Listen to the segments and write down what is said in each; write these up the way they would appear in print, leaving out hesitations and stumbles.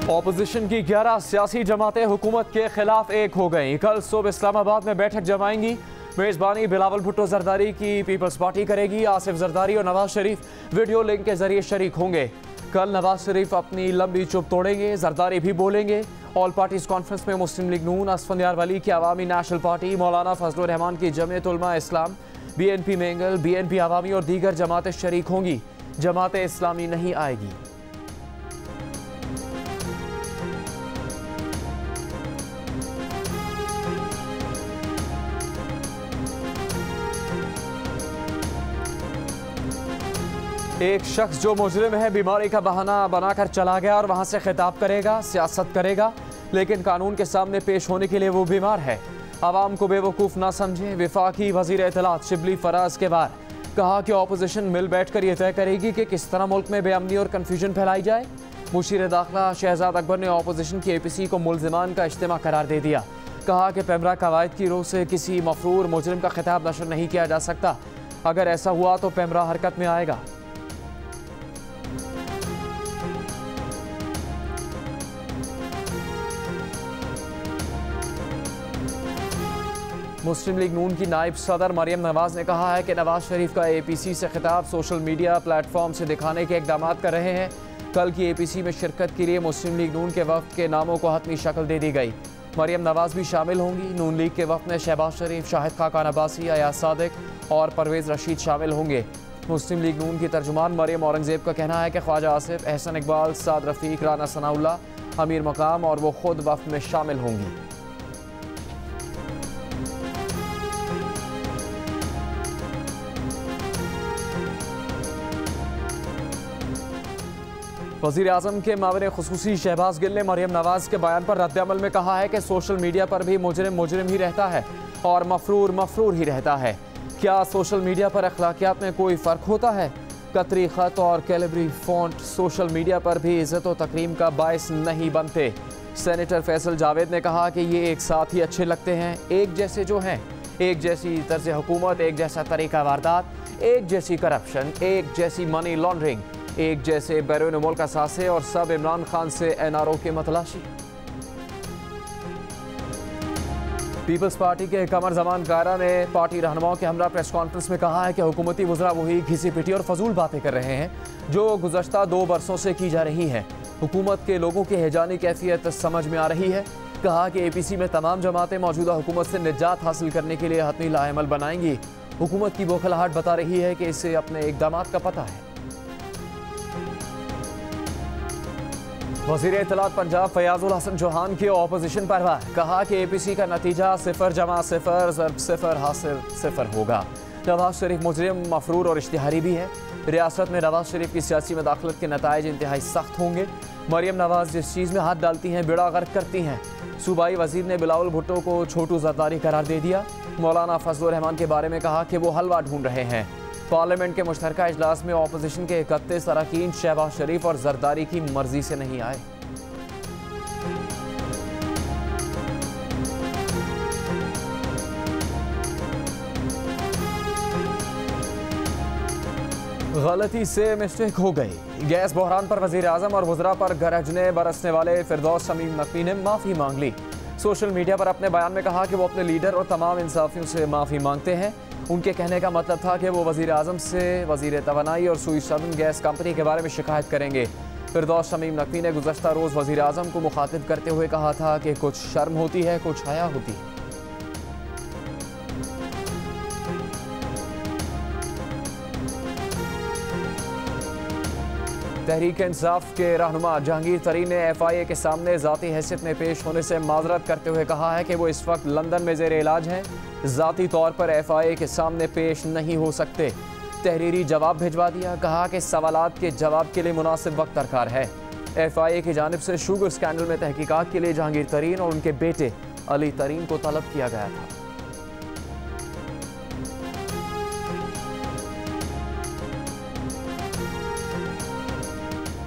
Opposition की 11 सियासी जमातें हुकूमत के खिलाफ एक हो गईं। कल सुबह इस्लामाबाद में बैठक जमाएंगी। मेज़बानी बिलावल भुट्टो जरदारी की पीपल्स पार्टी करेगी। आसिफ जरदारी और नवाज शरीफ वीडियो लिंक के जरिए शरीक होंगे। कल नवाज शरीफ अपनी लंबी चुप तोड़ेंगे, जरदारी भी बोलेंगे। ऑल पार्टीज कॉन्फ्रेंस में मुस्लिम लीग नून, असफंदियार वली की अवामी नेशनल पार्टी, मौलाना फजलुर रहमान की जमीयत उलमा इस्लाम, BNP मेंगल, BNP अवामी और दीगर जमातें शरीक होंगी। जमात इस्लामी नहीं आएगी। एक शख्स जो मुजरिम है बीमारी का बहाना बनाकर चला गया और वहां से खिताब करेगा, सियासत करेगा, लेकिन कानून के सामने पेश होने के लिए वो बीमार है। आवाम को बेवकूफ़ ना समझें। वफाकी वज़ीर इत्तलात शिबली फराज के बाद कहा कि ऑपोजिशन मिल बैठकर यह तय करेगी कि किस तरह मुल्क में बेअमनी और कन्फ्यूजन फैलाई जाए। मुशीर दाखिला शहजाद अकबर ने ऑपोजिशन की APC को मुलजिमान का इज्तिमा करार दे दिया। कहा कि पेमरा कवायद की रोह से किसी मफरूर मुजरिम का खिताब नशर नहीं किया जा सकता। अगर ऐसा हुआ तो पेमरा हरकत में आएगा। मुस्लिम लीग नून की नायब सदर मरियम नवाज ने कहा है कि नवाज शरीफ का APC से खिताब सोशल मीडिया प्लेटफॉर्म से दिखाने के इकदाम कर रहे हैं। कल की APC में शिरकत के लिए मुस्लिम लीग नून के वफ़द के नामों को हतमी शक्ल दे दी गई। मरियम नवाज भी शामिल होंगी। नून लीग के वफ़द में शहबाज शरीफ, शाहिद खाकान अब्बासी, अयाज सादिक और परवेज़ रशीद शामिल होंगे। मुस्लिम लीग नून की तर्जुमान मरियम औरंगज़ेब का कहना है कि ख्वाजा आसिफ, एहसन इकबाल, साद रफ़ीक, राना सनाउल्लाह, अमीर मकाम और वो खुद वफ़द में शामिल होंगी। वज़ीर आज़म के मामले खुसूसी शहबाज गिल ने मरियम नवाज के बयान पर रद्द-ए-अमल में कहा है कि सोशल मीडिया पर भी मुजरिम ही रहता है और मफरूर ही रहता है। क्या सोशल मीडिया पर अखलाकियात में कोई फ़र्क होता है? कतरी ख़त और कैलिब्री फ़ॉन्ट सोशल मीडिया पर भी इज़्ज़त व तकरीम का बायस नहीं बनते। सेनेटर फैसल जावेद ने कहा कि ये एक साथ ही अच्छे लगते हैं, एक जैसे जो हैं, एक जैसी तर्ज़ हुकूमत, एक जैसा तरीका वारदात, एक जैसी करप्शन, एक जैसी मनी लॉन्ड्रिंग, एक जैसे बैरून मुल्क असासे और सब इमरान खान से NRO के मतलाशी। पीपल्स पार्टी के कमर जमान कायरा ने पार्टी रहनुमाओं के हमरा प्रेस कॉन्फ्रेंस में कहा है कि हुकूमती वज़रा वही घिसी पिटी और फजूल बातें कर रहे हैं जो गुज़श्ता 2 बरसों से की जा रही हैं। हुकूमत के लोगों की हैजानी कैफियत समझ में आ रही है। कहा कि APC में तमाम जमातें मौजूदा हुकूमत से निजात हासिल करने के लिए हतमी लाएमल बनाएंगी। हुकूमत की बौखलाहट बता रही है कि इसे अपने इक़दामात का पता है। वज़ीर इत्तलात पंजाब फयाजुल हसन चौहान की ऑपोजिशन पर कहा कि APC का नतीजा 0 जमा 0 ज़रब 0 हासिल 0 होगा। नवाज शरीफ मुजरिम, मफरूर और इश्तिहारी भी है। रियासत में नवाज शरीफ की सियासी मदाखलत के नताइज इंतहाई सख्त होंगे। मरियम नवाज जिस चीज़ में हाथ डालती हैं बेड़ा गर्क करती हैं। सूबाई वज़ीर ने बिलावल भुट्टो को छोटू जरदारी करार दे दिया। मौलाना फजलुर रहमान के बारे में कहा कि वो हलवा ढूंढ रहे हैं। पार्लियामेंट के मुश्तरका इजलास में ऑपोजिशन के 31 अरकान शहबाज शरीफ और जरदारी की मर्जी से नहीं आए। गलती से मिस्टेक हो गई। गैस बहरान पर वज़ीर आज़म और वज़रा पर गरजने बरसने वाले फिरदौस शमीम नकवी ने माफ़ी मांग ली। सोशल मीडिया पर अपने बयान में कहा कि वो अपने लीडर और तमाम इंसाफियों से माफ़ी मांगते हैं। उनके कहने का मतलब था कि वो वज़ीर आज़म से वज़ीर तवानाई और सुई सदन गैस कंपनी के बारे में शिकायत करेंगे। फिरदौस शमीम नकवी ने गुज़श्ता रोज़ वज़ीर आज़म को मुखातिब करते हुए कहा था कि कुछ शर्म होती है, कुछ हया होती है। तहरीक इंसाफ के रहनुमा जहांगीर तरीन ने FIA के सामने ज़ाती हैसियत में पेश होने से माजरत करते हुए कहा है कि वो इस वक्त लंदन में ज़ेर इलाज हैं, ज़ाती तौर पर FIA के सामने पेश नहीं हो सकते। तहरीरी जवाब भिजवा दिया। कहा कि सवालात के जवाब के लिए मुनासिब वक्त दरकार है। FIA की जानिब से शुगर स्कैंडल में तहकीकात के लिए जहांगीर तरीन और उनके बेटे अली तरीन को तलब किया गया था।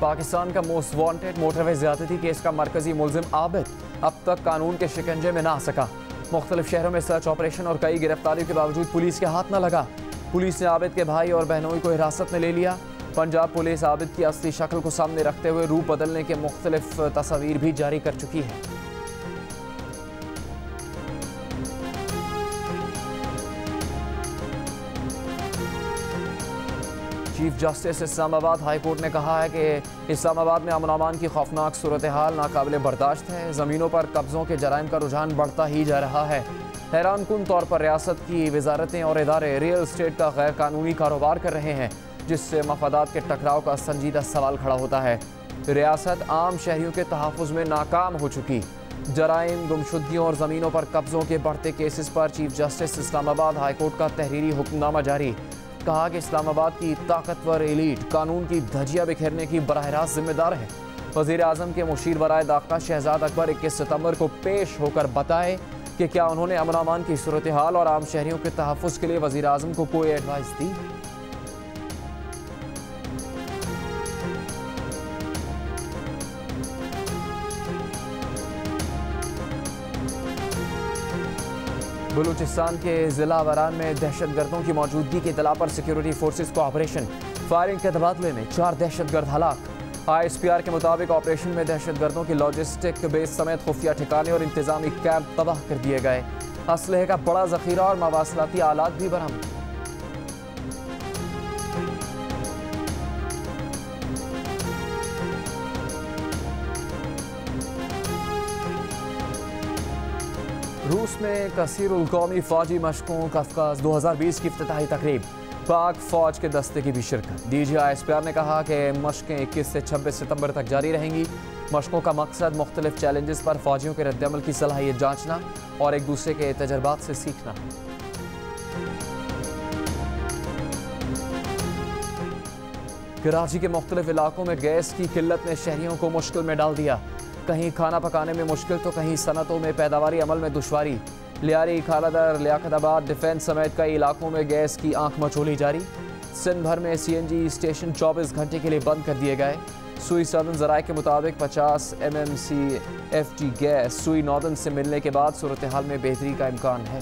पाकिस्तान का मोस्ट वांटेड मोटरवे ज़्यादती केस का मरकजी मुलजिम आबिद अब तक कानून के शिकंजे में ना आ सका। मुख्तलिफ शहरों में सर्च ऑपरेशन और कई गिरफ्तारियों के बावजूद पुलिस के हाथ न लगा। पुलिस ने आबिद के भाई और बहनोई को हिरासत में ले लिया। पंजाब पुलिस आबिद की असली शक्ल को सामने रखते हुए रूप बदलने के मुख्तलिफ तस्वीर भी जारी कर चुकी है। Chief justice Islamabad high court ने कहा है कि इस्लामाबाद में अमन अमान की खौफनाक सूरत हाल नाकाबिले बर्दाश्त है। ज़मीनों पर कब्ज़ों के जराइम का रुझान बढ़ता ही जा रहा है। हैरान कुन तौर पर रियासत की वजारतें और इदारे रियल इस्टेट का गैर कानूनी कारोबार कर रहे हैं, जिससे मफादात के टकराव का संजीदा सवाल खड़ा होता है। रियासत आम शहरियों के तहफ़्फ़ुज़ में नाकाम हो चुकी। जराइम, गुमशुदगियों और ज़मीनों पर कब्ज़ों के बढ़ते केसेस पर chief justice Islamabad high court का तहरीरी हुक्मनामा जारी। कहा कि इस्लामाबाद की ताकतवर एलीट कानून की धज्जियां बिखेरने की बराह रास्त जिम्मेदार है। वज़ीर आज़म के मुशीर बराए दाखिला शहजाद अकबर 21 सितंबर को पेश होकर बताए कि क्या उन्होंने अमन अमान की सूरत हाल और आम शहरियों के तहफ़्फ़ुज़ के लिए वज़ीर आज़म को कोई एडवाइस दी। बलूचिस्तान के ज़िला वरान में दहशतगर्दों की मौजूदगी की इत्तला पर सिक्योरिटी फोर्सेस को ऑपरेशन। फायरिंग के तबादले में 4 दहशतगर्द हलाक। ISPR के मुताबिक ऑपरेशन में दहशतगर्दों की लॉजिस्टिक बेस समेत खुफिया ठिकाने और इंतजामी कैंप तबाह कर दिए गए। असलहे का बड़ा जखीरा और मवासलाती आलात भी बरामद। रूस में कसीरुल कौमी फौजी मशकों कफकाज 2020 की इफ्तिताही तकरीब। पाक फौज के दस्ते की भी शिरकत। DG ISPR ने कहा कि मशकें 21 से 26 सितंबर तक जारी रहेंगी। मशकों का मकसद मुख्तलिफ चैलेंजेस पर फौजियों के रद्दअमल की सलाहियत जांचना और एक दूसरे के तजर्बात से सीखना। कराची के मुख्तलिफ इलाकों में गैस की किल्लत ने शहरियों को मुश्किल में डाल दिया। कहीं खाना पकाने में मुश्किल तो कहीं सनतों में पैदावारी अमल में दुश्वारी। लियारी, खालादर, लियाकताबाद, डिफेंस समेत कई इलाकों में गैस की आंख मचोली जारी। सिंध भर में CNG स्टेशन 24 घंटे के लिए बंद कर दिए गए। सुई सदन ज़राए के मुताबिक 50 mmc FG गैस सुई नॉर्दन से मिलने के बाद सूरत हाल में बेहतरी का इम्कान है।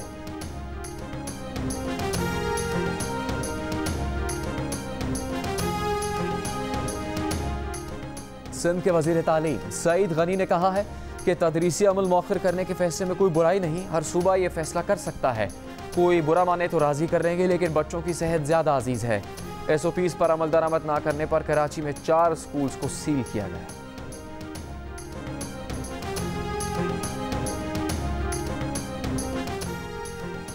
सिंध के वज़ीर तालीम सईद गनी ने कहा है कि तदरीसी अमल मौखर करने के फैसले में कोई बुराई नहीं। हर सूबा ये फैसला कर सकता है। कोई बुरा माने तो राज़ी कर लेंगे, लेकिन बच्चों की सेहत ज़्यादा अजीज़ है। SOPs पर अमल दरामद ना करने पर कराची में 4 स्कूल्स को सील किया गया।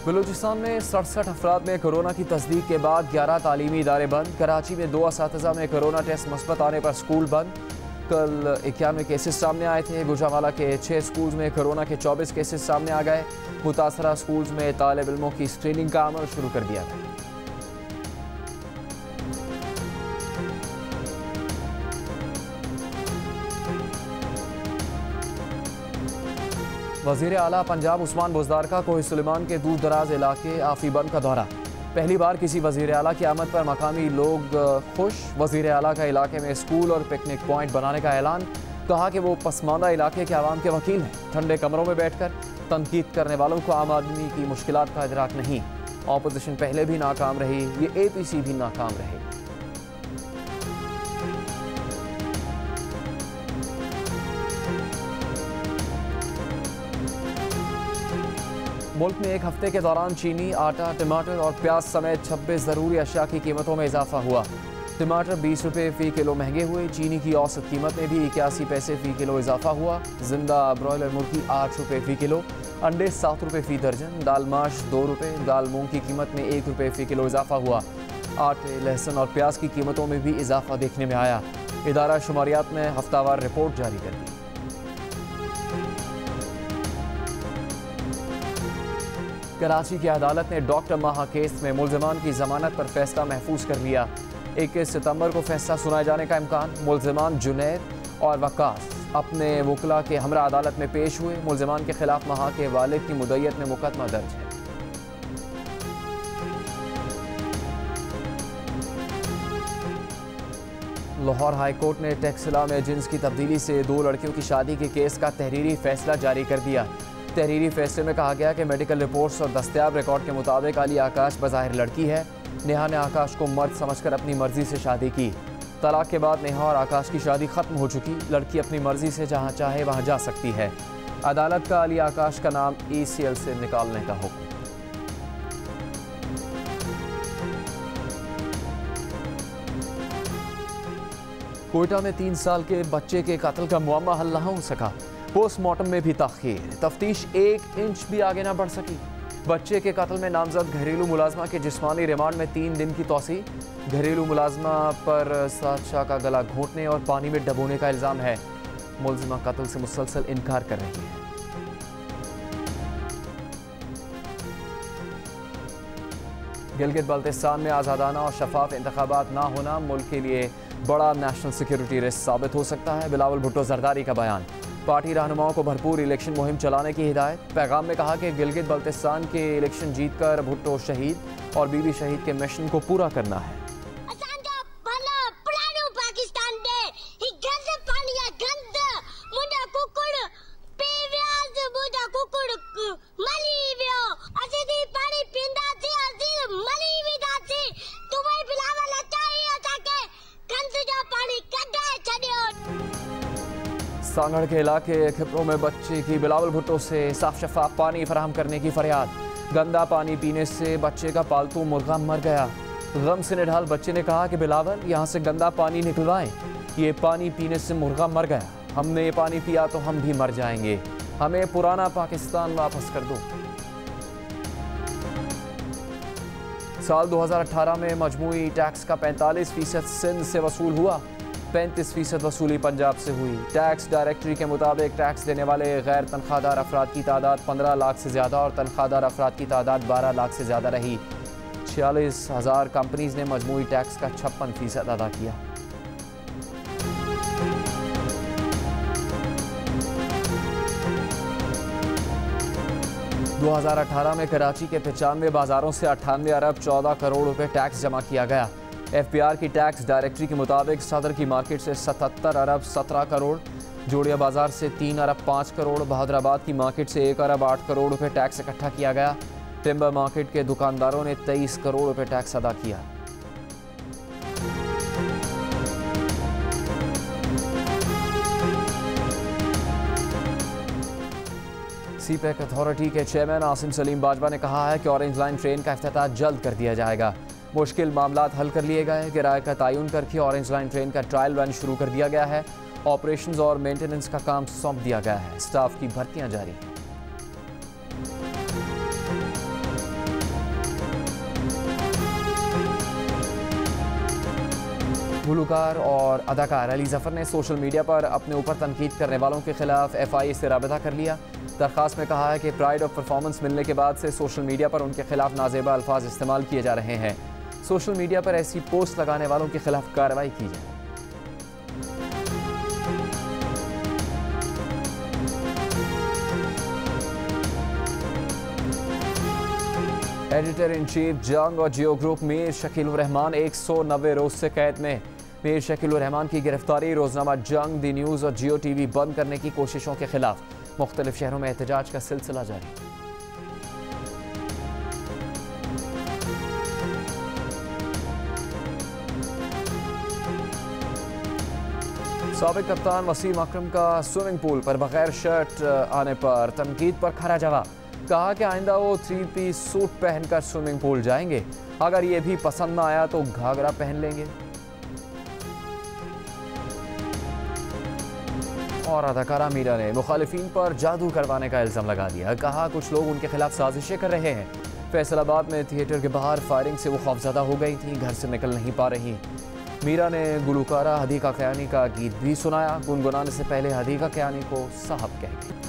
बलूचिस्तान में 67 अफराद में कोरोना की तस्दीक के बाद 11 तालीमी इदारे बंद। कराची में 2 असातिज़ा में कोरोना टेस्ट मुस्बत आने पर स्कूल बंद। कल 91 केसेस सामने आए थे। गुजरावाला के 6 स्कूल्स में कोरोना के 24 केसेस सामने आ गए। मुतासरा स्कूल्स में तालिब इल्मों की स्क्रीनिंग का अमल शुरू कर दिया गया। वज़ीर आला पंजाब उस्मान बुज़दार का कोही सुलेमान के दूर दराज इलाके आफी बंद का दौरा। पहली बार किसी वज़ीर आला की आमद पर मकामी लोग खुश। वज़ीर आला का इलाके में स्कूल और पिकनिक पॉइंट बनाने का ऐलान। कहा कि वो पसमानदा इलाके के आवाम के वकील हैं। ठंडे कमरों में बैठकर तनकीद करने वालों को आम आदमी की मुश्किलात का इदराक नहीं। ऑपोजिशन पहले भी नाकाम रही, ये APC भी नाकाम रहे। मुल्क में एक हफ्ते के दौरान चीनी, आटा, टमाटर और प्याज समेत 26 ज़रूरी अशिया की कीमतों में इजाफा हुआ। टमाटर 20 रुपये फ़ी किलो महंगे हुए। चीनी की औसत कीमत में भी 81 पैसे फ़ी किलो इजाफा हुआ। जिंदा ब्रॉयलर मुर्गी 8 रुपये फ़ी किलो, अंडे 7 रुपये फ़ी दर्जन, दाल माश 2 रुपये, दाल मूंग की कीमत में 1 रुपये फ़ी किलो इजाफा हुआ। आटे, लहसुन और प्याज की कीमतों में भी इजाफा देखने में आया। इदारा शुमारियात ने हफ्तावार रिपोर्ट जारी कर दी। कराची की अदालत ने डॉक्टर माहा केस में मुल्ज़िमान की जमानत पर फैसला महफूज कर लिया। 21 सितंबर को फैसला सुनाए जाने का इम्कान। मुल्ज़िमान जुनैद और वकास अपने वकला के हमरा अदालत में पेश हुए। मुल्ज़िमान के खिलाफ माहा के वालिद की मुद्दत में मुकदमा दर्ज है। लाहौर हाई कोर्ट ने टैक्सिला में जिन्स की तब्दीली से 2 लड़कियों की शादी के केस का तहरीरी फैसला जारी कर दिया। तहरीरी फैसले में कहा गया कि मेडिकल रिपोर्ट्स और दस्तयाब रिकॉर्ड के मुताबिक अली आकाश बज़ाहिर लड़की है। नेहा ने आकाश को मर्द समझकर अपनी मर्जी से शादी की। तलाक के बाद नेहा और आकाश की शादी खत्म हो चुकी। लड़की अपनी मर्जी से जहां चाहे वहां जा सकती है। अदालत का अली आकाश का नाम ECL से निकालने का हुक्म। कोयटा में 3 साल के बच्चे के कत्ल का मुअम्मा हल न हो सका। पोस्टमार्टम में भी ताखीर। तफ्तीश 1 इंच भी आगे न बढ़ सकी। बच्चे के कत्ल में नामजद घरेलू मुलाजमा के जिस्मानी रिमांड में 3 दिन की तौसी। घरेलू मुलाजमा पर सादशाह का गला घोंटने और पानी में डबोने का इल्जाम है। मुलजिमा कत्ल से मुसलसल इनकार कर रही है। गिलगित बल्तिस्तान में आज़ादाना और शफाफ इंतखाबात ना होना मुल्क के लिए बड़ा नेशनल सिक्योरिटी रिस्क साबित हो सकता है। बिलावल भुट्टो जरदारी का बयान। पार्टी रहनुमाओं को भरपूर इलेक्शन मुहिम चलाने की हिदायत। पैगाम में कहा कि गिलगित बल्तिस्तान के इलेक्शन जीतकर भुट्टो शहीद और बीबी शहीद के मिशन को पूरा करना है। सांगड़ के इलाके खिपरों में बच्चे की बिलावल भुट्टो से साफ शफाफ पानी फराहम करने की फरियाद। गंदा पानी पीने से बच्चे का पालतू मुर्गा मर गया। गम से निढाल बच्चे ने कहा कि बिलावल यहाँ से गंदा पानी निकलवाएं। ये पानी पीने से मुर्गा मर गया। हमने ये पानी पिया तो हम भी मर जाएंगे। हमें पुराना पाकिस्तान वापस कर दो। साल 2018 में मजमूई टैक्स का 45% सिंध से वसूल हुआ। 35% वसूली पंजाब से हुई। टैक्स डायरेक्टरी के मुताबिक टैक्स देने वाले गैर तनख्वाहदार अफराद की तादाद 15 लाख से ज़्यादा और तनख्वाहदार अफराद की तादाद 12 लाख से ज़्यादा रही। 46,000 कंपनीज ने मजमूई टैक्स का 56% अदा किया। दो 2018 में कराची के 95 बाजारों से 98 अरब 14 करोड़ रुपए टैक्स जमा किया गया। FBR की टैक्स डायरेक्टरी के मुताबिक सदर की मार्केट से 77 अरब 17 करोड़, जोड़िया बाजार से 3 अरब 5 करोड़, बहादुराबाद की मार्केट से 1 अरब 8 करोड़ रुपए टैक्स इकट्ठा किया गया। टिम्बर मार्केट के दुकानदारों ने 23 करोड़ रुपए टैक्स अदा किया। CPEC अथॉरिटी के चेयरमैन आसिम सलीम बाजवा ने कहा है कि ऑरेंज लाइन ट्रेन का इफ्तिताह जल्द कर दिया जाएगा। मुश्किल मामलात हल कर लिए गए। किराए का तयन करके ऑरेंज लाइन ट्रेन का ट्रायल रन शुरू कर दिया गया है। ऑपरेशंस और मेंटेनेंस का काम सौंप दिया गया है। स्टाफ की भर्तियां जारी हैं। गुलकार और अदाकार अली जफर ने सोशल मीडिया पर अपने ऊपर तनकीद करने वालों के खिलाफ FIA से राबिता कर लिया। दरख्वास्त में कहा है कि प्राइड ऑफ परफॉर्मेंस मिलने के बाद से सोशल मीडिया पर उनके खिलाफ नाजेबा अल्फाज इस्तेमाल किए जा रहे हैं। सोशल मीडिया पर ऐसी पोस्ट लगाने वालों के खिलाफ कार्रवाई की जाए। एडिटर इन चीफ जंग और जियो ग्रुप मीर शकील उर रहमान 190 रोज से कैद में। मीर शकील उर रहमान की गिरफ्तारी रोजनामा जंग, दी न्यूज़ और जियो TV बंद करने की कोशिशों के खिलाफ मुख्तलिफ शहरों में एहतजाज का सिलसिला जारी। साबिक कप्तान वसीम अकरम का स्विमिंग पूल पर बगैर शर्ट आने पर तनकीद पर खरा जवाब। कहा कि आइंदा वो 3 पीस सूट पहनकर स्विमिंग पूल जाएंगे। अगर ये भी पसंद ना आया तो घाघरा पहन लेंगे। और अदाकारा मीरा ने मुखालिफिन पर जादू करवाने का इल्ज़ाम लगा दिया। कहा कुछ लोग उनके खिलाफ साजिशें कर रहे हैं। फैसलाबाद में थिएटर के बाहर फायरिंग से वो खौफजदा हो गई थी, घर से निकल नहीं पा रही। मीरा ने गुलकारा हदीका कयानी का गीत भी सुनाया। गुनगुनाने से पहले हदीका कयानी को साहब कह गई।